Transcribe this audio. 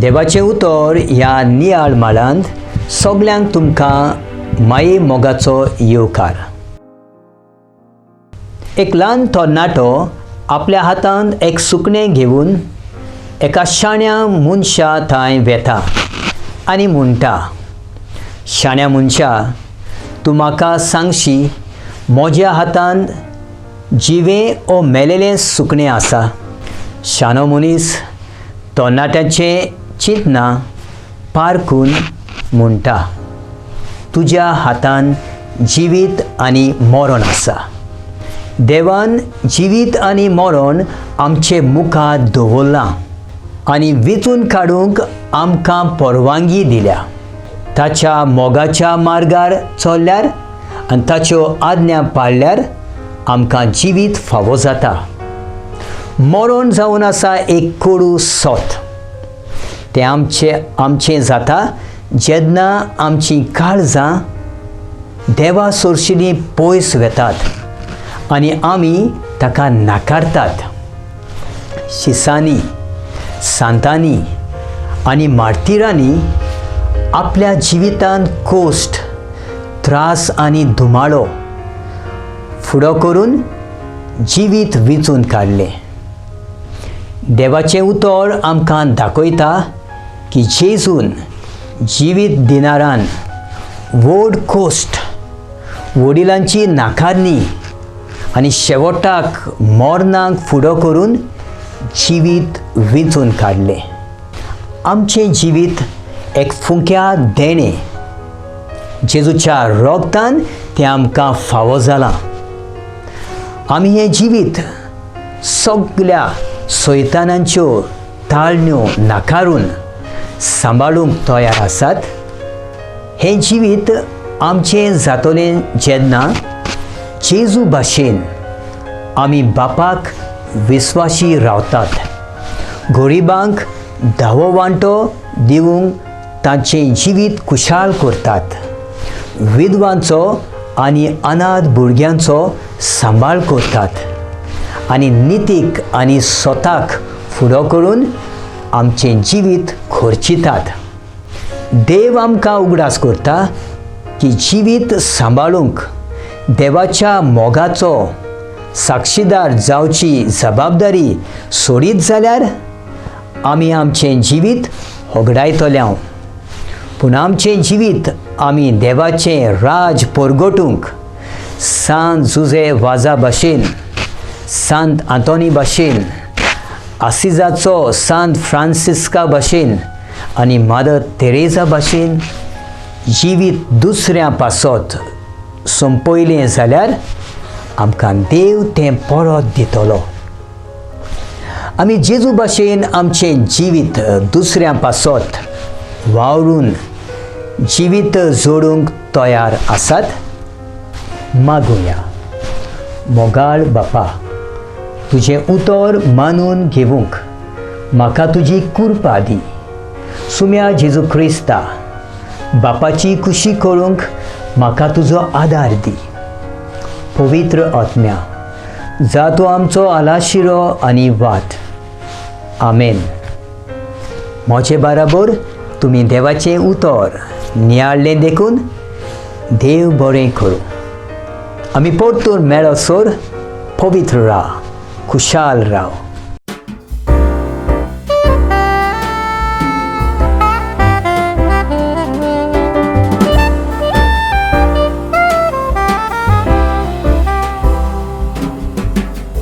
देवाचें उतर ह्या नियाळ माळांत सगल्यांक तुमकां माये मोगाचो येवकार. एक ल्हान तरणाटो आपल्या हातांत एक सुकणें घेवन एका शाण्या मनशा थंय वेता आनी म्हणटा, शाण्या मनशा, तूं म्हाका सांगशी म्हज्या हातांत जिवें ओ मेलेलें सुकणें आसा. शाणो मनीस तरणाट्याचें चिंतना पारखून म्हणटा, तुज्या हातांत जिवीत आनी मरण आसा. देवान जिवीत आनी मरण आमचे मुखार दवरलां आनी वेंचून काडूंक आमकां परवानगी दिल्या. ताच्या मोगाच्या मार्गार चल्ल्यार आनी ताच्यो आज्ञा पाळल्यार आमकां जिवीत फावो जाता. मरण जावन आसा एक कोडू सोत. तें आमचें जाता जेन्ना आमचीं काळजां देवा सोर्शिल्लीं पयस वेतात आनी आमी ताका नाकारतात. शिसांनी, सांतांनी आनी मार्तिरांनी आपल्या जिवितांत कोश्ट, त्रास आनी धुमाळो फुडो करून जिवीत वेंचून काडलें. देवाचें उतर आमकां दाखयता की जेजून जिवीत दिनारान व्हड कोश्ट, वडिलांची नाकारणी आनी शेवटाक मरणाक फुडो करून जिवीत वेंचून काडलें. आमचें जिवीत एक फुंक्या देणें. जेजूच्या रोगतान तें आमकां फावो जालां. आमी हें जिवीत सगळ्या सैतानांच्यो ताळण्यो नाकारून सांबाळूंक तयार आसात. हें जिवीत आमचें जातलें जेन्ना जेजू भाशेन आमी बापाक विस्वासी रावतात, गरिबांक दावो वांटो दिवंक तांचें जिवीत कुशाल करतात, विधवांचो आनी अनाथ भुरग्यांचो सांबाळ करतात आनी नितीक आनी स्वताक फुडो करून आमचें जिवीत खर्चितात. देव आमकां उगडास करता की जिवीत सांबाळूंक देवाच्या मोगाचो साक्षीदार जावची जबाबदारी सोडीत जाल्यार आमी आमचें जिवीत होगडायतल्यांव. पूण आमचें जिवीत आमी देवाचें राज परगटूंक सांत जुजे वाजा भाशेन, सांत आंतोनी भाशेन, आसिजाचो सांत फ्रांसिस्का भाशेन आनी मादर तेरेजा भाशेन जिवीत दुसऱ्या पासत संपयलें जाल्यार आमकां देव तें परत दितलो. आमी जेजू भाशेन आमचें जिवीत दुसऱ्या पासत वावरून जिवीत जोडूंक तयार आसात. मागुया. मोगाळ बापा, तुजें उतर मानून घेवंक म्हाका तुजी कृपा दी. सुम्या जेजू क्रिस्ता, बापाची खुशी करूंक म्हाका तुजो आदार दी. पवित्र आत्म्या, जा तूं आमचो आलाशिरो आनी वाट. आमेन. म्हजे बराबर तुमी देवाचें उतर नियाळ्ळें देखून देव बरें करूं. आमी परतून मेळसर पवित्र राव, खुशाल राव.